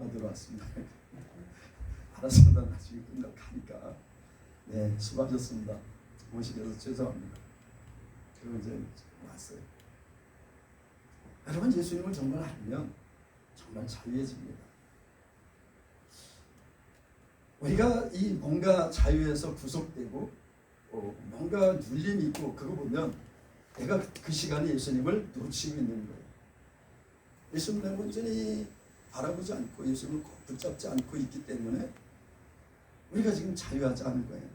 들어왔습니다. 알았습니다. 나중에 끝나고 가니까. 네, 수고하셨습니다. 모시게서 죄송합니다. 그리고 이제 왔어요. 여러분, 예수님을 정말 알면 정말 자유해집니다. 우리가 이 뭔가 자유에서 구속되고 뭔가 눌림이 있고 그거 보면 내가 그 시간에 예수님을 놓치고 있는 거예요. 예수님을 온전히 바라보지 않고 예수님을 꼭 붙잡지 않고 있기 때문에 우리가 지금 자유하지 않은 거예요.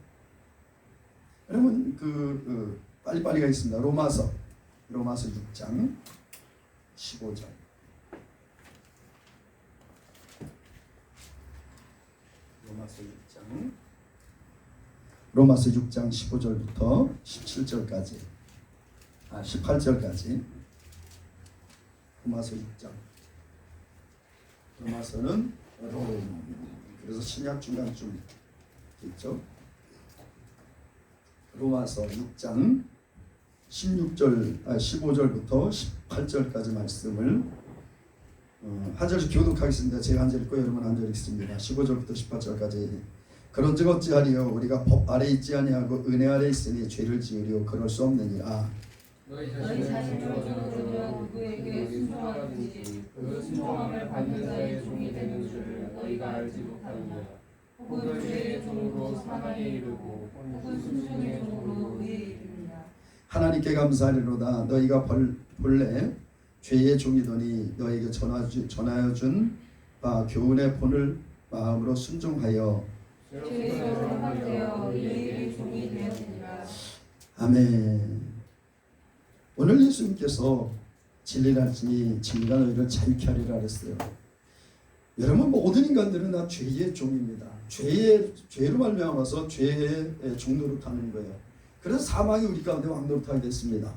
여러분 빨리빨리 가겠습니다. 로마서 6장 15절. 로마서 6장 15절부터 17절까지 18절까지 로마서 6장. 로마서는 그래서 신약 중간쯤 있죠. 로마서 6장 15절부터 18절까지 말씀을 한 절씩 교독하겠습니다. 제가 한 절 읽고 여러분 한 절 읽습니다. 15절부터 18절까지. 그런즉 어찌하리요 우리가 법 아래 있지 아니하고 은혜 아래 있으니 죄를 지으려 그럴 수 없느니라. 너희 자신을 저주로 누구에게 순종하든지 그 순종함을 받는 자의 종이 되는 줄 너희가 알지 못하느냐. 혹은 죄의 종으로 사망에 이르고 혹은 순종의 종으로 의에 이르느냐. 하나님께 감사하리로다. 너희가 본래 죄의 종이더니 너에게 전하여 준 바 교훈의 본을 마음으로 순종하여 죄에서 해방되어 의의 종이 되었느니라. 아멘. 오늘 예수님께서 진리라지니 진리가 너희를 자유케 하리라 그랬어요. 여러분, 모든 인간들은 다 죄의 종입니다. 죄로 말미암아서 죄의 종노릇 하는 거예요. 그래서 사망이 우리 가운데 왕노릇하게 됐습니다.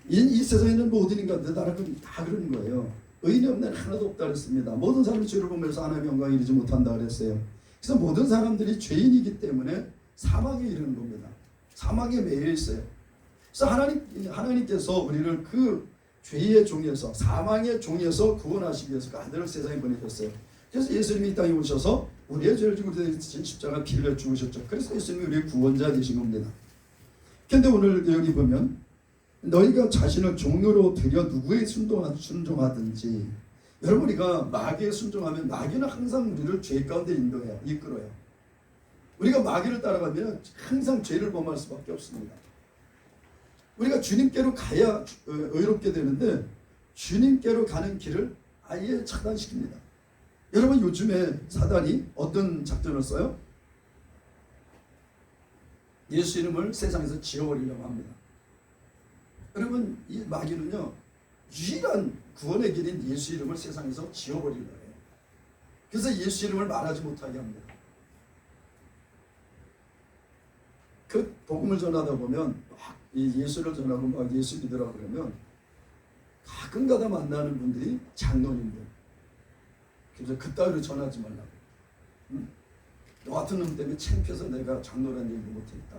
이 세상에 있는 모든 인간들 다 그런 거예요. 의인이 없는 하나도 없다 그랬습니다. 모든 사람이 죄를 보면서 하나님의 영광을 이루지 못한다 그랬어요. 그래서 모든 사람들이 죄인이기 때문에 사망에 이르는 겁니다. 사망에 매여 있어요. 그래서 하나님께서 우리를 그 죄의 종에서, 사망의 종에서 구원하시기 위해서 그 아들을 세상에 보내셨어요. 그래서 예수님이 이 땅에 오셔서 우리의 죄를 지고 대신 십자가 피를 흘려 죽으셨죠. 그래서 예수님이 우리의 구원자 되신 겁니다. 그런데 오늘 여기 보면 너희가 자신을 종으로 들여 누구에 순종하든지, 여러분, 우리가 마귀에 순종하면 마귀는 항상 우리를 죄 가운데 이끌어요. 우리가 마귀를 따라가면 항상 죄를 범할 수밖에 없습니다. 우리가 주님께로 가야 의롭게 되는데 주님께로 가는 길을 아예 차단시킵니다. 여러분, 요즘에 사단이 어떤 작전을 써요? 예수 이름을 세상에서 지워버리려고 합니다. 여러분, 이 마귀는요, 유일한 구원의 길인 예수 이름을 세상에서 지워버리려고 해요. 그래서 예수 이름을 말하지 못하게 합니다. 그 복음을 전하다 보면 막 예수를 전하고 막 예수 믿으라고 그러면 가끔가다 만나는 분들이 장로님들. 그래서 그따위로 전하지 말라고. 응? 너 같은 놈 때문에 창피해서 내가 장로라는 얘기도 못했다.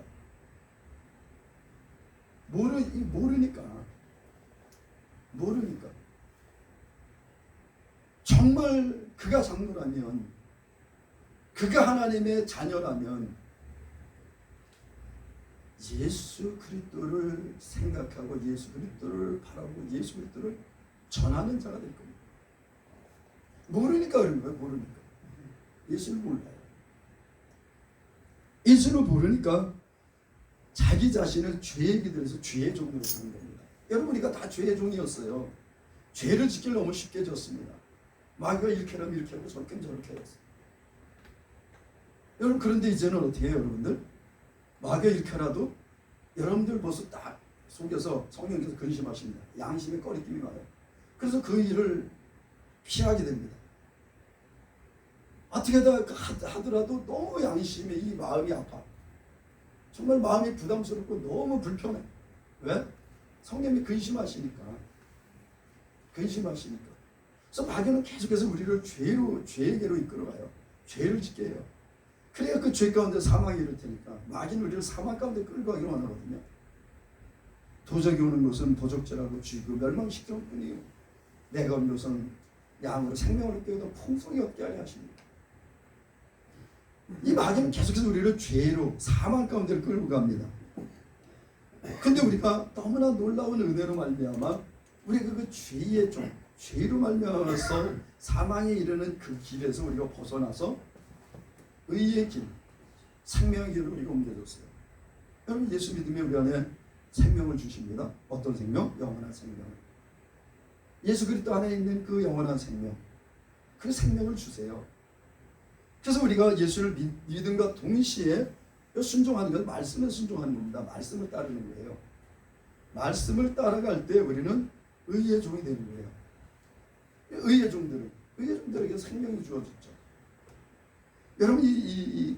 모르니까. 정말 그가 장로라면, 그가 하나님의 자녀라면 예수 그리스도를 생각하고 예수 그리스도를 바라보고 예수 그리스도를 전하는 자가 될 겁니다. 모르니까 그런 거예요. 모르니까. 예수를 몰라요. 예수를 모르니까 자기 자신을 죄의 기들에서 죄의 종으로 사는 겁니다. 여러분, 우리가 다 죄의 종이었어요. 죄를 지키려 너무 쉽게 졌습니다. 마귀가 이렇게 하면 이렇게 하고 저렇게 하면 저렇게 했어요. 여러분, 그런데 이제는 어떻게 해요, 여러분들? 마귀가 이렇게 하라도 여러분들 모습 딱 속여서 성령께서 근심하십니다. 양심의 꺼리낌이 와요. 그래서 그 일을 피하게 됩니다. 어떻게 하더라도 너무 양심에 이 마음이 아파. 정말 마음이 부담스럽고 너무 불편해. 왜? 성령이 근심하시니까. 그래서 마귀는 계속해서 우리를 죄에게로 이끌어가요. 죄를 짓게 해요. 그래야 그 죄 가운데 사망이 이를 테니까 마귀는 우리를 사망 가운데 끌고 가기를 원하거든요. 도적이 오는 것은 도적질하고 죽이고 멸망시키는 뿐이에요. 내가 온 것은 양으로 생명을 깨우다 풍성히 얻게 하려 하십니다. 이 마귀는 계속해서 우리를 죄로 사망 가운데로 끌고 갑니다. 근데 우리가 너무나 놀라운 은혜로 말미암아 우리가 그 죄의 종, 죄로 말미암아서 사망에 이르는 그 길에서 우리가 벗어나서 의의 길, 생명의 길로 우리가 옮겨졌어요. 여러분, 예수 믿으면 우리 안에 생명을 주십니다. 어떤 생명? 영원한 생명. 예수 그리스도 안에 있는 그 영원한 생명, 그 생명을 주세요. 그래서 우리가 예수를 믿음과 동시에 순종하는 건 말씀에 순종하는 겁니다. 말씀을 따르는 거예요. 말씀을 따라갈 때 우리는 의의 종이 되는 거예요. 의의 종들에게 생명이 주어졌죠. 여러분, 이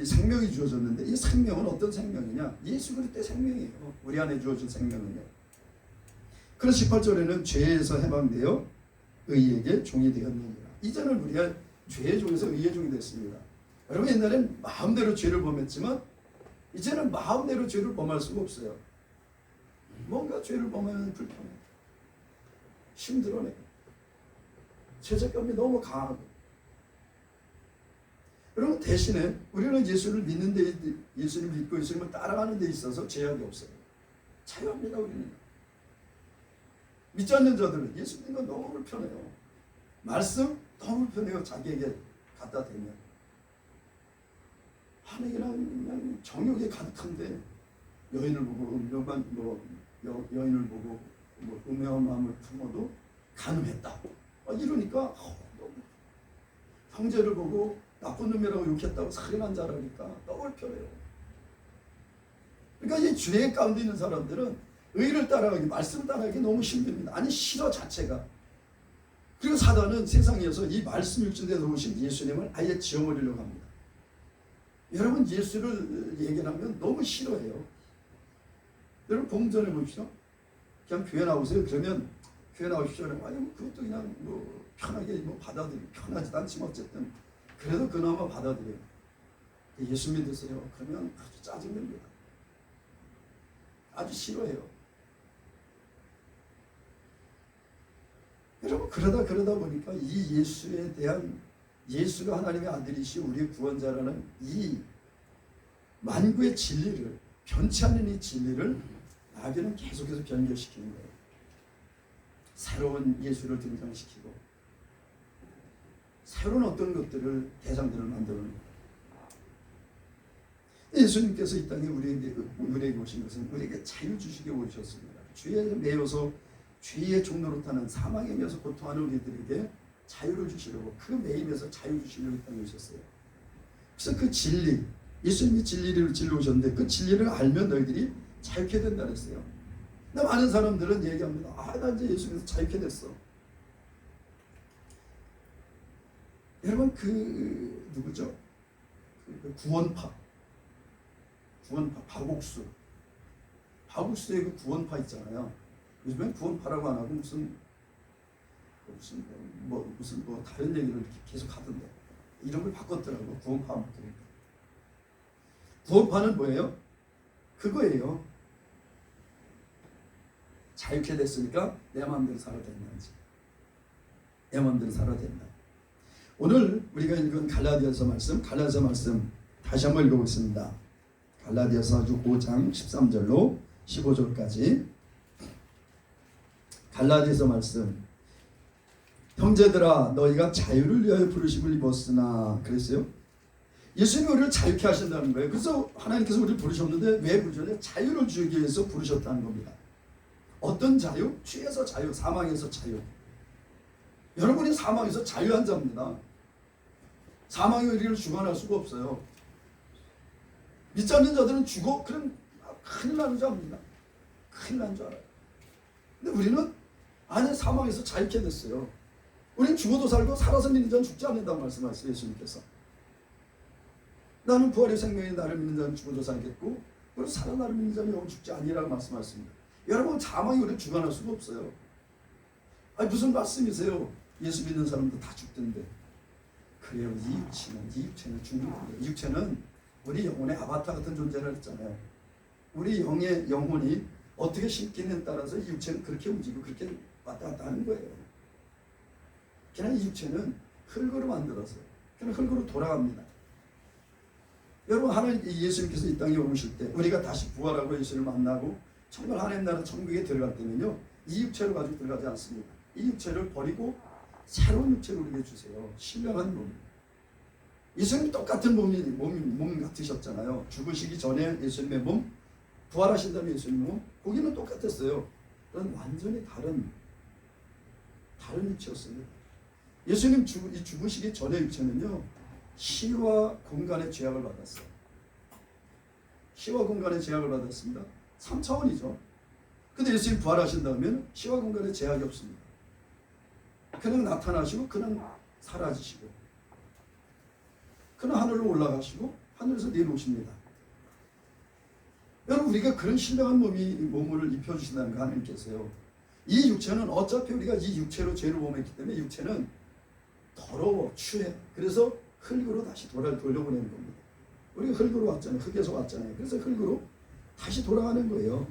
생명이 주어졌는데 이 생명은 어떤 생명이냐? 예수 그리스도의 생명이에요. 우리 안에 주어진 생명은요. 그래서 18절에는 죄에서 해방되어 의에게 종이 되었느니라. 이제는 우리가 죄의 종에서 의의 종이 됐습니다. 여러분, 옛날엔 마음대로 죄를 범했지만 이제는 마음대로 죄를 범할 수가 없어요. 뭔가 죄를 범하면 불편해, 힘들어내, 죄책감이 너무 강하고. 여러분, 대신에 우리는 예수를 믿고 예수님을 따라가는 데 있어서 제약이 없어요. 자유합니다. 우리는. 믿지 않는 자들은 예수 믿는 건 너무 불편해요. 말씀 너무 불편해요. 자기에게 갖다 대면. 하는 그냥 정욕이 가득한데 여인을 보고 여인을 보고 음흉한 마음을 품어도 간음했다. 이러니까 형제를 보고 나쁜 놈이라고 욕했다고 살인한 자라니까 너무 불편해요. 그러니까 이 죄의 가운데 있는 사람들은 의를 따라가기, 말씀을 따라가기 너무 힘듭니다. 아니, 싫어 자체가. 그리고 사단은 세상에서 이 말씀 육신에 오신 예수님을 아예 지워버리려고 합니다. 여러분, 예수를 얘기하면 너무 싫어해요. 여러분, 공전해 봅시다. 그냥 교회 나오세요. 그러면 교회 나오십시오. 아니, 그것도 그냥 편하게 편하지도 않지만 어쨌든 그래도 그나마 받아들여요. 예수 믿으세요. 그러면 아주 짜증납니다. 아주 싫어해요. 여러분, 그러다 보니까 이 예수에 대한, 예수가 하나님의 아들이시 우리의 구원자라는 이 만구의 진리를, 변치 않는 이 진리를 마귀는 계속해서 변절시키는 거예요. 새로운 예수를 등장시키고 새로운 어떤 것들을, 대상들을 만드는 거예요. 예수님께서 이 땅에 우리에게 오신 것은 우리에게 자유 주시게 오셨습니다. 죄에 매여서 죄의 종로로 타는 사망에 매여서 고통하는 우리들에게 자유를 주시려고, 그 매임에서 자유 주시려고 이 땅에 오셨어요. 그래서 그 진리, 예수님이 진리를 오셨는데 그 진리를 알면 너희들이 자유케 된다 그랬어요. 근데 많은 사람들은 얘기합니다. 나 이제 예수님에서 자유케 됐어. 여러분, 누구죠? 구원파, 바국수의 그 구원파 있잖아요. 요즘엔 구원파라고 안 하고 무슨 다른 얘기를 이렇게 계속 하던데 이름을 바꿨더라고. 구원파. 구원파는 뭐예요? 그거예요. 자유케 됐으니까 내 마음대로 살아도 된다지. 내 마음대로 살아도 된다. 오늘 우리가 읽은 갈라디아서 말씀 다시 한번 읽어보겠습니다. 갈라디아서 5장 13절로 15절까지. 갈라디아서 말씀. 형제들아, 너희가 자유를 위하여 부르심을 입었으나, 그랬어요. 예수님이 우리를 자유케 하신다는 거예요. 그래서 하나님께서 우리를 부르셨는데 왜 부르셨냐? 자유를 주기 위해서 부르셨다는 겁니다. 어떤 자유? 죄에서 자유, 사망에서 자유. 여러분이 사망에서 자유한 자입니다. 사망이 우리를 주관할 수가 없어요. 믿지 않는 자들은 그럼 큰일 나는 자입니다. 큰일 난 줄 알아요. 근데 우리는 안에 사망에서 자유케 됐어요. 우리는 죽어도 살고 살아서 믿는 자는 죽지 않는다고 말씀하셨어요. 예수님께서. 나는 부활의 생명이 나를 믿는 자는 죽어도 살겠고 그리고 살아 나를 믿는 자는 영원 죽지 아니라고 말씀하셨습니다. 여러분, 사망이 우리를 주관할 수가 없어요. 아니, 무슨 말씀이세요? 예수 믿는 사람도 다 죽던데. 그래요. 이 육체는 죽는 거예요. 이 육체는 우리 영혼의 아바타 같은 존재라 했잖아요. 우리 영혼이 어떻게 심기에 따라서 이 육체는 그렇게 움직이고 그렇게 왔다 갔다 하는 거예요. 그냥 이 육체는 흙으로 만들었어요. 그냥 흙으로 돌아갑니다. 여러분, 하나님 예수님께서 이 땅에 오실 때 우리가 다시 부활하고 예수를 만나고 정말 하나님 나라 천국에 들어갈 때는요, 이 육체로 가지고 들어가지 않습니다. 이 육체를 버리고 새로운 육체를 우리에게 주세요. 신령한 몸. 예수님 똑같은 몸 같으셨잖아요. 죽으시기 전에 예수님의 몸, 부활하신 다음에 예수님의 몸, 거기는 똑같았어요. 그건 완전히 다른 육체였습니다. 예수님 죽으시기 전의 육체는요, 시와 공간의 죄악을 받았어요. 시와 공간의 제약을 받았습니다. 3차원이죠. 근데 예수님 부활하신 다음에는 시와 공간의 제약이 없습니다. 그냥 나타나시고 그냥 사라지시고 그냥 하늘로 올라가시고 하늘에서 내려오십니다. 여러분, 우리가 그런 신령한 몸을 입혀주신다는 거 하나님께서요. 이 육체는 어차피 우리가 이 육체로 죄를 범했기 때문에 육체는 더러워, 추해. 그래서 흙으로 다시 돌려보내는 겁니다. 우리가 흙으로 왔잖아요. 흙에서 왔잖아요. 그래서 흙으로 다시 돌아가는 거예요.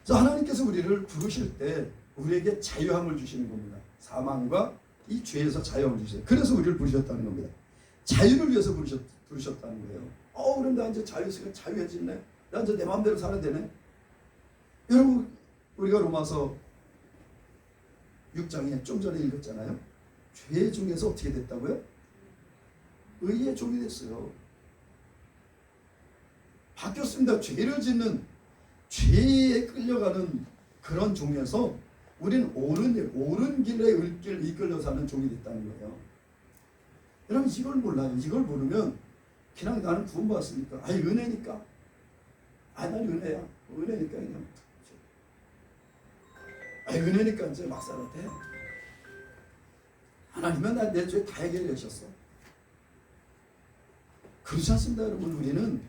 그래서 하나님께서 우리를 부르실 때 우리에게 자유함을 주시는 겁니다. 사망과 이 죄에서 자유함을 주세요. 그래서 우리를 부르셨다는 겁니다. 자유를 위해서 부르셨다는 거예요. 그럼 나 이제 자유해지네. 나 이제 내 마음대로 살아야 되네. 여러분, 우리가 로마서 6장에 좀 전에 읽었잖아요. 죄 중에서 어떻게 됐다고요? 의의 종이 됐어요. 바뀌었습니다. 죄를 짓는, 죄에 끌려가는 그런 종에서 우리는 옳은 길에 이끌려 사는 종이 됐다는 거예요. 여러분, 이걸 몰라요. 이걸 모르면 그냥 나는 구원받았으니까, 은혜니까, 난 은혜야, 은혜니까 그냥, 은혜니까 이제 막 살아도 돼. 하나님은 내 죄 다 해결해 주셨어. 그렇지 않습니다, 여러분. 우리는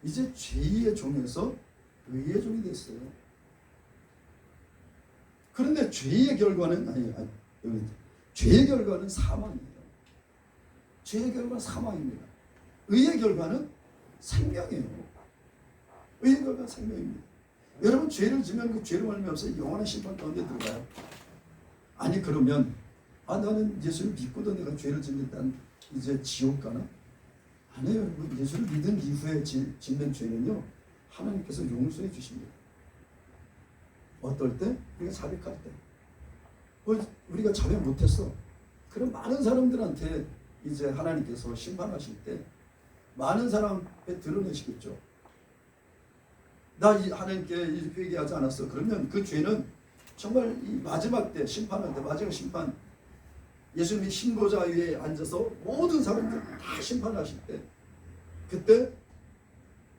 이제 죄의 종에서 의의 종이 됐어요. 그런데 죄의 결과는 죄의 결과는 사망이에요. 죄의 결과는 사망입니다. 의의 결과는 생명이에요. 의의 결과는 생명입니다. 여러분, 죄를 지면 그 죄로 말미암아서 영원한 심판 가운데 들어가요. 아니, 그러면 나는 예수를 믿고도 내가 죄를 짓는다는 이제 지옥 가나? 아니에요, 여러분. 예수를 믿은 이후에 짓는 죄는요, 하나님께서 용서해 주십니다. 어떨 때? 우리가 자백할 때. 우리가 자백 못했어. 그럼 많은 사람들한테 이제 하나님께서 심판하실 때 많은 사람 앞에 드러내시겠죠. 나 하나님께 회개하지 않았어. 그러면 그 죄는 정말 이 마지막 때 심판할 때, 마지막 심판, 예수님이 신고자 위에 앉아서 모든 사람들 다 심판하실 때, 그때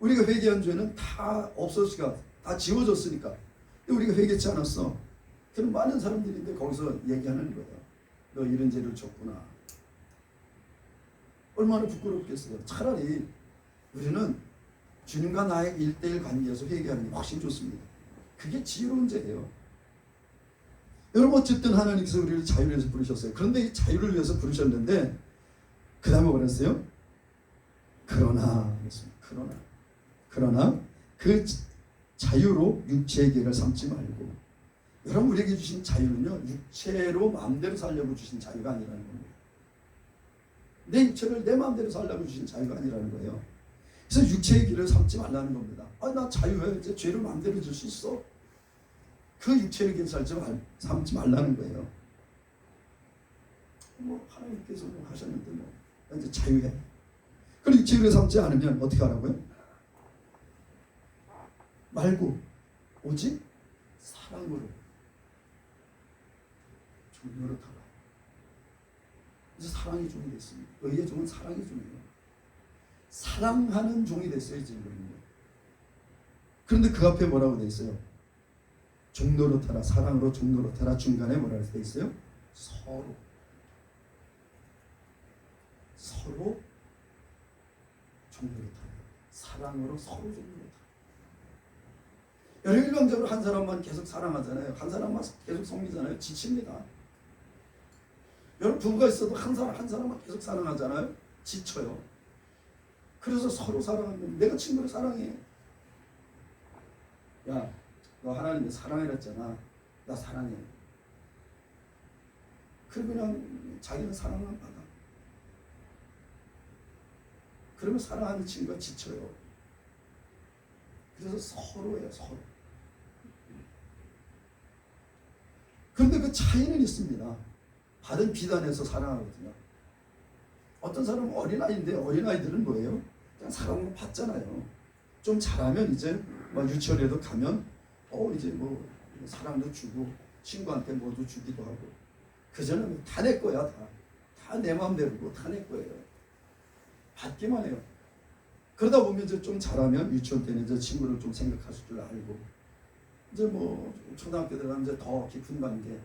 우리가 회개한 죄는 다 없어지가, 다 지워졌으니까. 근데 우리가 회개치 않았어. 그럼 많은 사람들인데 거기서 얘기하는 거예요. 너 이런 죄를 졌구나. 얼마나 부끄럽겠어요. 차라리 우리는 주님과 나의 1:1 관계에서 회개하는 게 훨씬 좋습니다. 그게 지혜로운 죄예요. 여러분, 어쨌든 하나님께서 우리를 자유를 위해서 부르셨어요. 그런데 이 자유를 위해서 부르셨는데 그 다음에 뭐라 했어요? 그러나 그 자유로 육체의 길을 삼지 말고. 여러분, 우리에게 주신 자유는요, 육체로 마음대로 살려고 주신 자유가 아니라는 겁니다. 내 육체를 내 마음대로 살려고 주신 자유가 아니라는 거예요. 그래서 육체의 길을 삼지 말라는 겁니다. 나 자유해. 이제 죄를 마음대로 줄 수 있어. 그 육체의 길을 삼지 말라는 거예요. 하나님께서 하셨는데 이제 자유해. 그리고 육체의 길을 삼지 않으면 어떻게 하라고요? 말고 오직 사랑으로 종으로 타라. 이제 사랑의 종이 됐습니다. 의의 종은 사랑의 종이에요. 사랑하는 종이 됐어요, 지금. 그런데 그 앞에 뭐라고 돼 있어요? 종로로 타라, 사랑으로 종로로 타라. 중간에 뭐라고 돼 있어요? 서로 종로로 타라. 사랑으로 서로 종로로 타라. 여러분, 일방적으로 한 사람만 계속 사랑하잖아요. 한 사람만 계속 섬기잖아요. 지칩니다. 여러분, 부부가 있어도 한 사람만 계속 사랑하잖아요. 지쳐요. 그래서 서로 사랑하면, 내가 친구를 사랑해. 야, 너 하나님이 사랑해라 했잖아. 나 사랑해. 그리고 그냥 자기는 사랑만 받아. 그러면 사랑하는 친구가 지쳐요. 그래서 서로예요, 서로. 그런데 그 차이는 있습니다. 받은 비단에서 사랑하거든요. 어떤 사람은 어린아이인데 어린아이들은 뭐예요? 그냥 사랑을 받잖아요. 좀 잘하면 이제 막 유치원에도 가면 이제 뭐 사랑도 주고 친구한테 뭐도 주기도 하고 그전에는 다 내 거야. 다 내 마음대로고 다 내 거예요. 받기만 해요. 그러다 보면 이제 좀 잘하면 유치원 때는 이제 친구를 좀 생각하실 줄 알고 이제 뭐 초등학교 들어가면 이제 더 깊은 관계.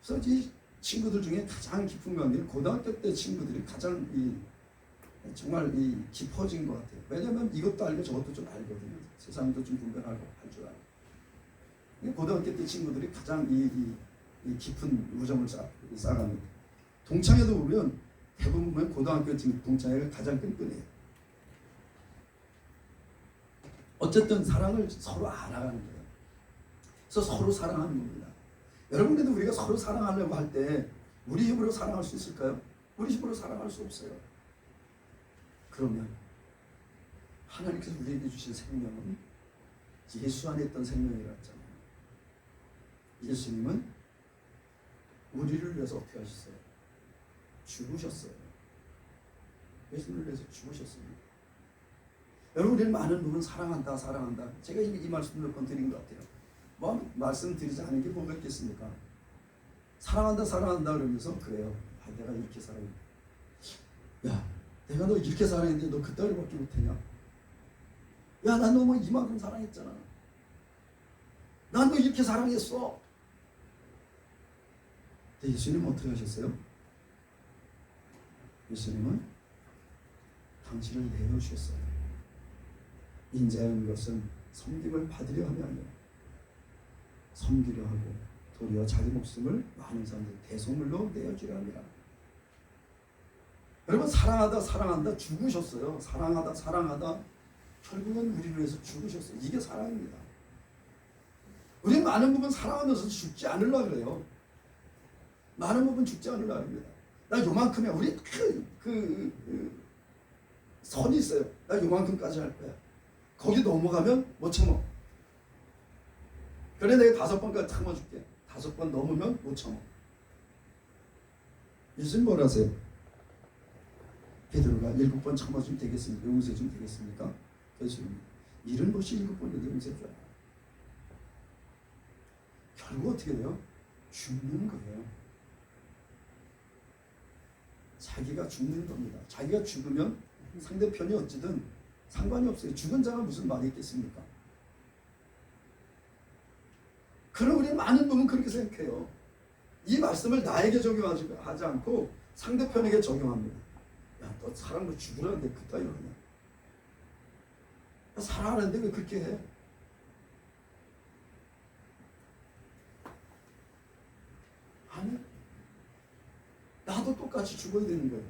그래서 이 친구들 중에 가장 깊은 관계는 고등학교 때 친구들이 가장 정말 깊어진 것 같아요. 왜냐하면 이것도 알고 저것도 좀 알거든요. 세상도 좀 분별하고 할 줄 알고. 고등학교 때 친구들이 가장 이 깊은 우정을 쌓아갑니다. 동창회도 보면 대부분 보면 고등학교 동창회가 가장 끈끈해요. 어쨌든 사랑을 서로 알아가는 거예요. 그래서 서로 사랑하는 겁니다. 여러분들도 우리가 서로 사랑하려고 할 때 우리 힘으로 사랑할 수 있을까요? 우리 힘으로 사랑할 수 없어요. 그러면 하나님께서 우리에게 주신 생명은 예수 안에 있던 생명이라 했잖아요. 예수님은 우리를 위해서 어떻게 하셨어요? 죽으셨어요. 예수님을 위해서 죽으셨습니다. 여러분, 우리는 많은 부분 사랑한다. 제가 이 말씀 몇 번 드린 것 같아요. 뭐 말씀드리지 않은 게 뭐가 있겠습니까? 사랑한다 그러면서 그래요. 내가 이렇게 사랑해. 야, 내가 너 이렇게 사랑했는데 너 그따위로밖에 못하냐? 야, 난 너 뭐 이만큼 사랑했잖아. 난 너 이렇게 사랑했어. 근데 예수님은 어떻게 하셨어요? 예수님은 당신을 내어주셨어요. 인자한 것은 섬김을 받으려 하며 섬기려 하고 도리어 자기 목숨을 많은 사람들 대속물로 내어주려 합니다. 여러분, 사랑한다 죽으셨어요. 사랑하다 결국은 우리를 위해서 죽으셨어요. 이게 사랑입니다. 우리 많은 부분 사랑하면서 죽지 않으려고 그래요. 많은 부분 죽지 않으려고 합니다. 나 요만큼이야. 우리 선이 있어요. 나 요만큼까지 할 거야. 거기 넘어가면 못 참어. 그래, 내가 5번까지 참아줄게. 5번 넘으면 못 참어. 예수님 뭘 하세요? 베드로가 7번 참아주면 되겠습니까? 용서해주면 되겠습니까? 예수님 70번씩 7번에도 용서해줘요. 결국 어떻게 돼요? 죽는 거예요. 자기가 죽는 겁니다. 자기가 죽으면 상대편이 어찌든 상관이 없어요. 죽은 자가 무슨 말이 있겠습니까? 그럼 우리는 많은 부분 그렇게 생각해요. 이 말씀을 나에게 적용하지 않고 상대편에게 적용합니다. 야, 너 사람을 죽으라는데 그따위로 하냐? 사랑하는데 왜 그렇게 해? 아니, 나도 똑같이 죽어야 되는 거예요.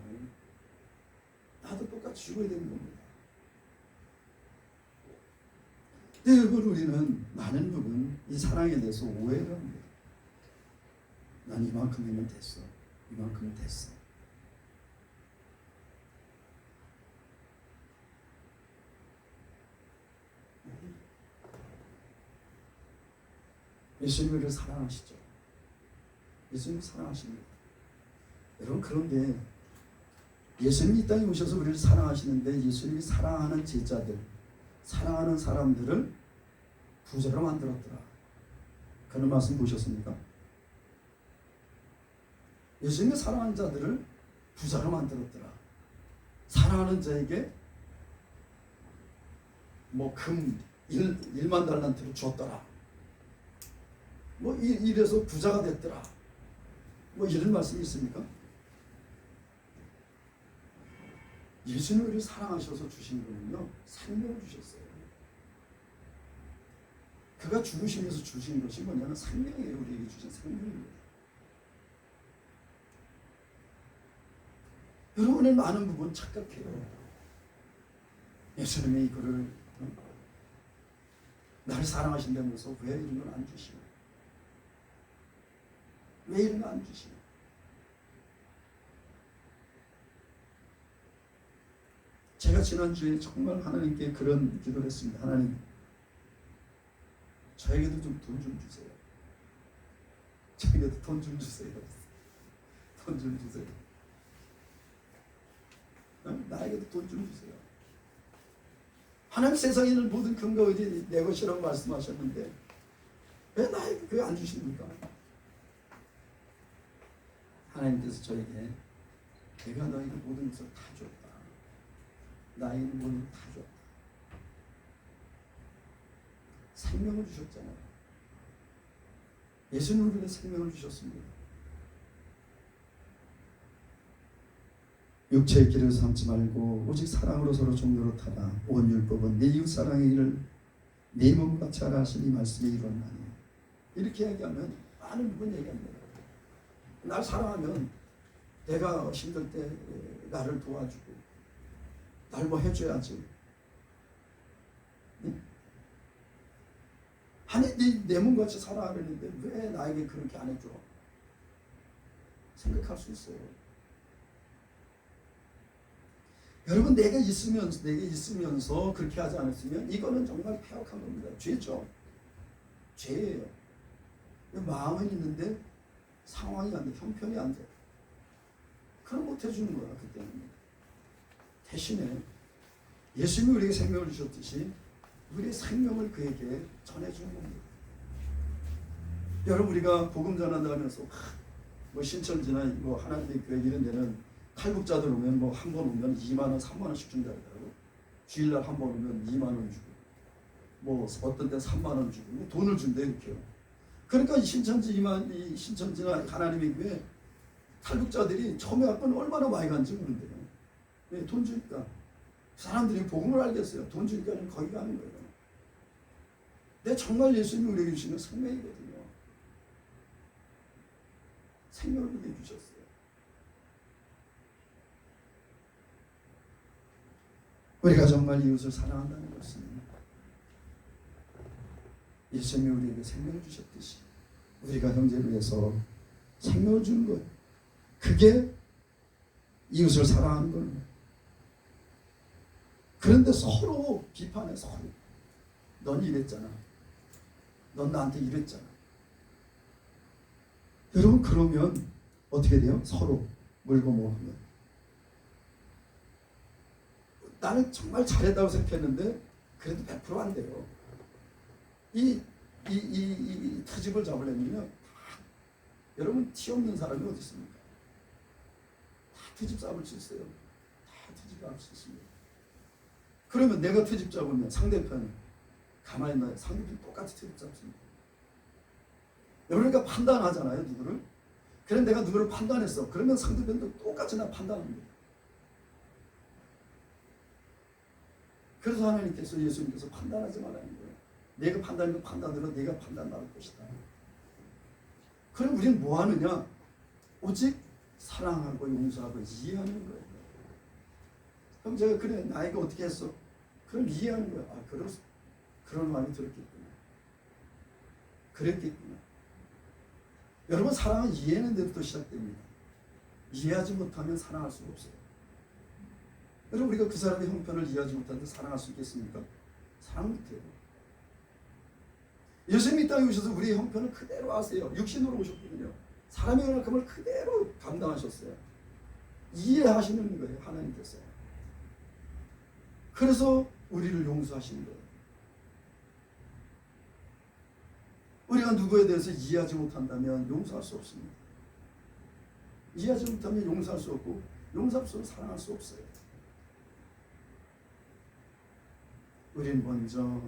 나도 똑같이 죽어야 되는 겁니다. 근데 여러분, 우리는 많은 부분 이 사랑에 대해서 오해를 합니다. 난 이만큼이면 됐어. 이만큼은 됐어. 예수님을 사랑하시죠. 예수님을 사랑하십니다. 여러분, 그런데 예수님이 이 땅에 오셔서 우리를 사랑하시는데 예수님이 사랑하는 제자들, 사랑하는 사람들을 부자로 만들었더라. 그런 말씀 보셨습니까? 예수님이 사랑하는 자들을 부자로 만들었더라. 사랑하는 자에게 뭐 금 1만 달란트를 줬더라. 뭐 이래서 부자가 됐더라. 뭐 이런 말씀이 있습니까? 예수님 우리를 사랑하셔서 주신 거는요, 생명을 주셨어요. 그가 죽으시면서 주신 것이 뭐냐면 생명이에요. 우리에게 주신 생명입니다. 여러분의 많은 부분 착각해요. 예수님이 이거를 나를 사랑하신다면서 왜 이런 걸 안 주시고? 왜 이런 거 안 주시냐? 제가 지난주에 정말 하나님께 그런 기도를 했습니다. 하나님, 저에게도 좀 돈 좀 주세요. 저에게도 돈 좀 주세요. 돈 좀 주세요. 나에게도 돈 좀 주세요. 하나님 세상에 있는 모든 근거 의지 내 것이라고 말씀하셨는데 왜 나에게 그거 안 주십니까? 하나님께서 저에게 내가 너에게 모든 것을 다 줬다. 나에게 모든 것을 다 줬다. 생명을 주셨잖아요. 예수님을 위해 생명을 주셨습니다. 육체의 길을 삼지 말고 오직 사랑으로 서로 종로로 타라. 온 율법은 내 이웃 사랑의 일을 내 몸과 같이 하라 하신 이 말씀에 이뤘나니. 이렇게 얘기하면 많은 부분 얘기합니다. 날 사랑하면 내가 힘들 때 나를 도와주고 날 뭐 해줘야지. 아니 내 몸같이 살아야 되는데 왜 나에게 그렇게 안 해줘? 생각할 수 있어요. 여러분 내게 있으면서 그렇게 하지 않았으면 이거는 정말 폐역한 겁니다. 죄죠. 죄예요. 마음은 있는데 상황이 안 돼. 형편이 안 돼. 그럼 못 해주는 거야. 그때는. 대신에 예수님이 우리에게 생명을 주셨듯이 우리의 생명을 그에게 전해주는 겁니다. 여러분 우리가 복음 전한다 하면서 뭐 신천지나 뭐 하나님의 교회 이런 데는 탈북자들 오면 뭐 한 번 오면 2만 원, 3만 원씩 준다 그러더라고. 주일날 한 번 오면 2만 원 주고 뭐 어떤 때 3만 원 주고 뭐 돈을 준대 이렇게요. 그러니까 이 신천지나 하나님의 교회 탈북자들이 처음에 왔건 얼마나 많이 간지 모른대요. 네, 돈 주니까 사람들이 복음을 알겠어요. 돈 주니까 거기 가는 거예요. 근데 정말 예수님이 우리에게 주시는 생명이거든요. 생명을 우리에게 주셨어요. 우리가 정말 이웃을 사랑한다는 것은 예수님이 우리에게 생명을 주셨듯이 우리가 형제를 위해서 생명을 주는 거예요. 그게 이웃을 사랑하는 거예요. 그런데 서로 비판해. 서로 넌 이랬잖아. 넌 나한테 이랬잖아. 여러분 그러면 어떻게 돼요? 서로 물고 먹으면 나는 정말 잘했다고 생각했는데 그래도 100% 안 돼요. 이 트집을 잡으려면요 여러분 티 없는 사람이 어디 있습니까? 다 트집 잡을 수 있어요. 다 트집 잡을 수 있습니다. 그러면 내가 트집 잡으면 상대편 가만히 있나요? 상대편 똑같이 트집 잡습니다. 그러니까 판단하잖아요 누구를. 그래 내가 누구를 판단했어. 그러면 상대편도 똑같이 나 판단합니다. 그래서 하나님께서 예수님께서 판단하지 말라는 거예요. 내가 판단하는 판단대로 내가 판단받을 것이다. 그럼 우리는 뭐 하느냐? 오직 사랑하고 용서하고 이해하는 거예요. 그럼 제가 그래 나에게 어떻게 했어? 그럼 이해하는 거야. 아 그런 마음이 들었겠구나. 그랬겠구나. 여러분 사랑은 이해하는 데부터 시작됩니다. 이해하지 못하면 사랑할 수가 없어요. 여러분 우리가 그 사람의 형편을 이해하지 못하는데 사랑할 수 있겠습니까? 사랑 못해요. 예수님이 이 땅에 오셔서 우리의 형편을 그대로 아세요. 육신으로 오셨거든요. 사람의 연약함을 그대로 감당하셨어요. 이해하시는 거예요. 하나님께서. 그래서 우리를 용서하시는 거예요. 우리가 누구에 대해서 이해하지 못한다면 용서할 수 없습니다. 이해하지 못하면 용서할 수 없고 용서할 수 없으면 사랑할 수 없어요. 우리는 먼저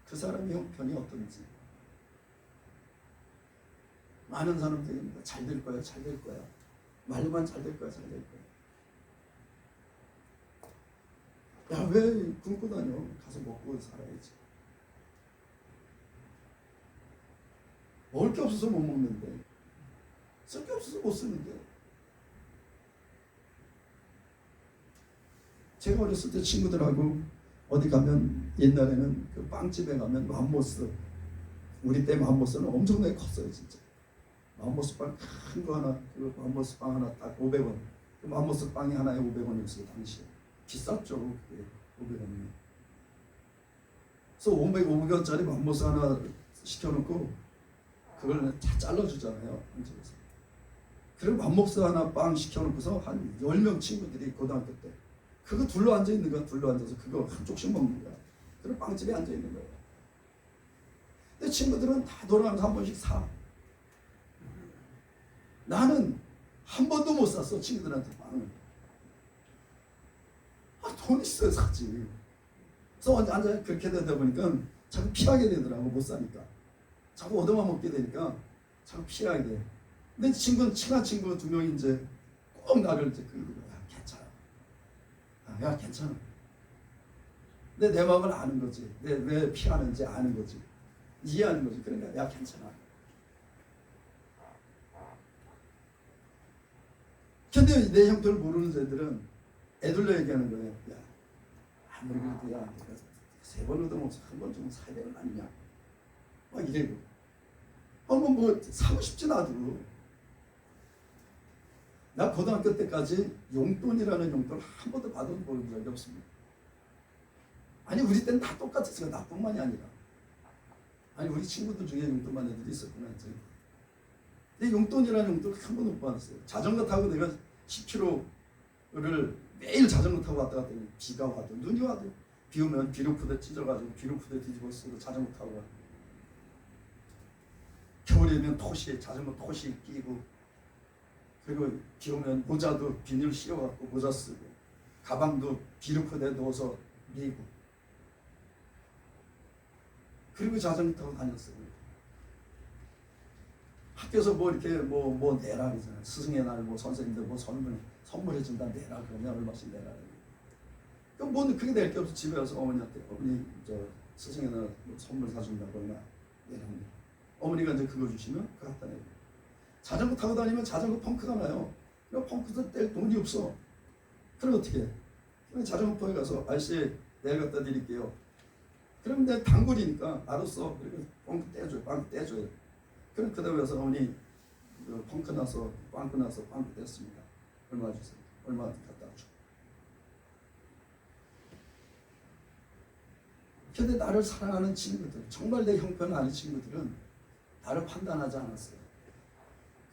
그 사람의 형편이 어떤지 많은 사람들입니다. 잘 될 거야, 잘 될 거야. 말만 잘 될 거야, 잘 될 거야. 야, 왜 굶고 다녀? 가서 먹고 살아야지. 먹을 게 없어서 못 먹는데, 쓸 게 없어서 못 쓰는데. 제가 어렸을 때 친구들하고 어디 가면 옛날에는 그 빵집에 가면 맘모스, 우리 때 맘모스는 엄청나게 컸어요, 진짜. 맘모스 빵 큰 거 하나, 그 맘모스 빵 하나 딱 500원. 그 맘모스 빵이 하나에 500원이었어요 당시에. 비쌌죠 그게 500원이. 그래서 500원짜리 맘모스 하나 시켜놓고 그걸 다 잘라주잖아요 한집에서. 그리고 맘모스 하나 빵 시켜놓고서 한 10명 친구들이 고등학교 때 그거 둘러 앉아 있는 거야. 둘러 앉아서 그거 한쪽씩 먹는 거야. 그리고 빵집에 앉아 있는 거예요. 근데 친구들은 다 돌아가면서 한 번씩 사. 나는 한 번도 못 샀어 친구들한테 빵을. 돈 있어야 샀지. 그래서 앉아 그렇게 되다 보니까 자꾸 피하게 되더라고. 못 사니까. 자꾸 얻어만 먹게 되니까 자꾸 피하게 돼. 근데 친한 친구 2명이 이제 꼭 나를 이제 끌고 야 괜찮아. 야 괜찮아. 근데 내 마음을 아는 거지. 왜 피하는지 아는 거지. 이해하는 거지. 그러니까 야 괜찮아. 근데 내 형편을 모르는 애들은 애들로 얘기하는 거예요. 야 아무리 그래도 야 내가 3번 얻어먹어서 한 번 좀 사야 되는 거 아니냐. 막 이래고. 뭐 사고 싶지 나도. 나 고등학교 때까지 용돈이라는 용돈을 한 번도 받아본 적이 없습니다. 아니 우리 때는 다 똑같았어요. 나뿐만이 아니라. 아니 우리 친구들 중에 용돈 받는 애들이 있었구나. 근데 용돈이라는 용돈을 한 번도 못 받았어요. 자전거 타고 내가 10km를 매일 자전거 타고 왔다 갔다 했는데 비가 와도 눈이 와도 비 오면 비료푸대 찢어가지고 비료푸대 뒤집어 쓰고 자전거 타고 와. 겨울이면 토시 자전거 토시 끼고 그리고 비 오면 모자도 비닐 씌워갖고 모자 쓰고 가방도 비료푸대 넣어서 밀고 그리고 자전거 타고 다녔어요. 학교에서 뭐 이렇게 뭐 내라 그러잖아요. 스승의 날 뭐 선생님들 뭐 선물해 준다 내라 그러면 얼마씩 내라. 그럼 뭐 그게 낼 게 없어. 집에 와서 어머니한테 어머니 저 스승의 날 뭐 선물 사준다고 얼마 내랍니다. 어머니가 이제 그거 주시면 그거 갖다 내고. 자전거 타고 다니면 자전거 펑크가 나요. 그럼 펑크도 뗄 돈이 없어. 그럼 어떻게 해? 그럼 자전거포에 가서 아저씨 내가 갖다 드릴게요. 그럼 내 단골이니까 알았어. 그리고 펑크 떼줘요. 빵 떼줘요. 그럼 그다음에 와서 어머니 펑크 나서 빵꾸 나서 빵꾸 뗐습니다. 얼마 주세요. 얼마 갖다 줘. 근데 나를 사랑하는 친구들, 정말 내 형편을 아는 친구들은 나를 판단하지 않았어요.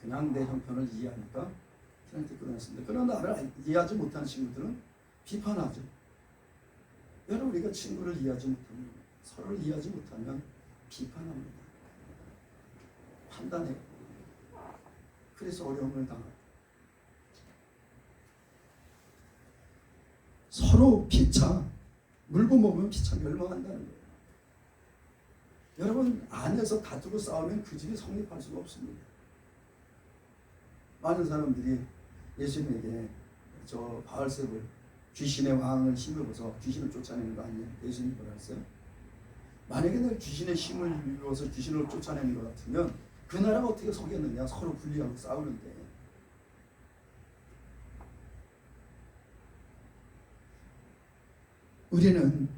그냥 내 형편을 이해하니까 그냥 듣고 다녔습니다. 그러나 나를 이해하지 못하는 친구들은 비판하죠. 여러분 우리가 친구를 이해하지 못하면 서로를 이해하지 못하면 비판합니다. 판단해요. 그래서 어려움을 당하고 서로 피차 물고 먹으면 피차 멸망한다는 거예요. 여러분 안에서 다투고 싸우면 그 집이 성립할 수가 없습니다. 많은 사람들이 예수님에게 저 바알세불 귀신의 왕을 힘입어서 귀신을 쫓아내는 거 아니에요? 예수님 뭐라 했어요? 만약에 내가 귀신의 힘을 입어서 귀신을 쫓아내는 것 같으면 그 나라가 어떻게 서겠느냐. 서로 분리하고 싸우는데. 우리는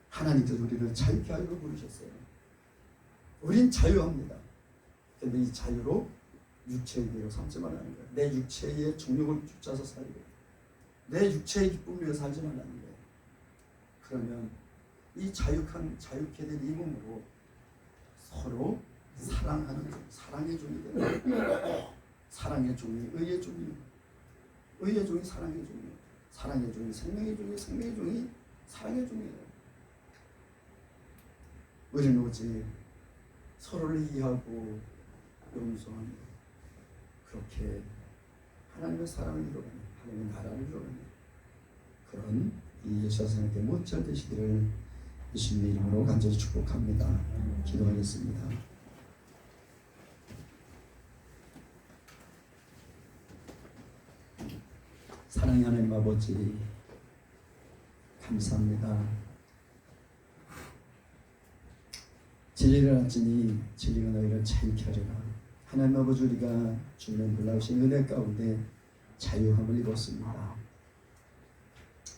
하나님께서 우리를 자유케 하려고 부르셨어요. 우린 자유합니다. 근데 이 자유로 육체의 대로 삼지 말라는 거예요. 내 육체의 정욕을 붙잡아서 살고 내 육체의 기쁨을 위해 살지 말라는 거예요. 그러면 이 자유케 된 이 몸으로 서로 사랑하는 종, 사랑의 종이 되는 거예요. 사랑의 종이 의의 종이, 의의 종이 사랑의 종이, 사랑의 종이 생명의 종이, 생명의 종이 사랑의 종이에요. 우리는 오직 서로를 이해하고 용서하며 그렇게 하나님의 사랑을 이루어가는, 하나님의 나라를 이루어가는 그런 이 예수 선생님께 못잘 되시기를 예수님의 이름으로 간절히 축복합니다. 기도하겠습니다. 사랑의 하나님 아버지 감사합니다. 진리를 알지니 진리가 너희를 자유케 하리라. 하나님 아버지 우리가 주는 놀라우신 은혜 가운데 자유함을 입었습니다.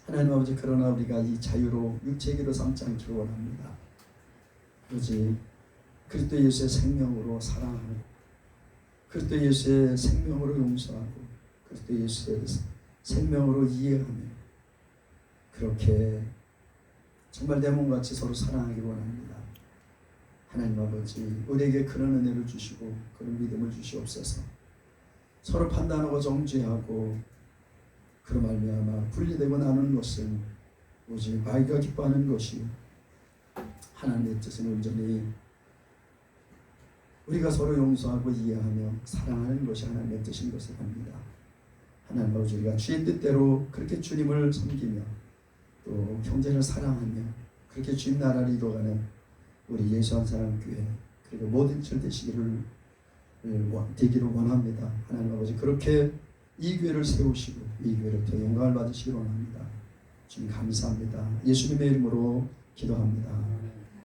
하나님 아버지 그러나 우리가 이 자유로 육체의 길을 삼지 않기를 원합니다. 오직 그리스도 예수의 생명으로 사랑하는 그리스도 예수의 생명으로 용서하고 그리스도 예수의 생명으로 이해하며 그렇게 정말 내 몸같이 서로 사랑하기 원합니다. 하나님 아버지, 우리에게 그런 은혜를 주시고 그런 믿음을 주시옵소서. 서로 판단하고 정죄하고 그로 말미암아 분리되고 나눈 것은 오직 마귀가 기뻐하는 것이요 하나님의 뜻은 온전히 우리가 서로 용서하고 이해하며 사랑하는 것이 하나님의 뜻인 것을 압니다. 하나님 아버지, 우리가 주의 뜻대로 그렇게 주님을 섬기며 또 형제를 사랑하며 그렇게 주님 나라를 이루어가는 우리 예수 한 사람 교회 그리고 모든 절 되기를 원합니다. 하나님 아버지, 그렇게 이 교회를 세우시고 이 교회를 더 영광을 받으시기를 원합니다. 주님 감사합니다. 예수님의 이름으로 기도합니다.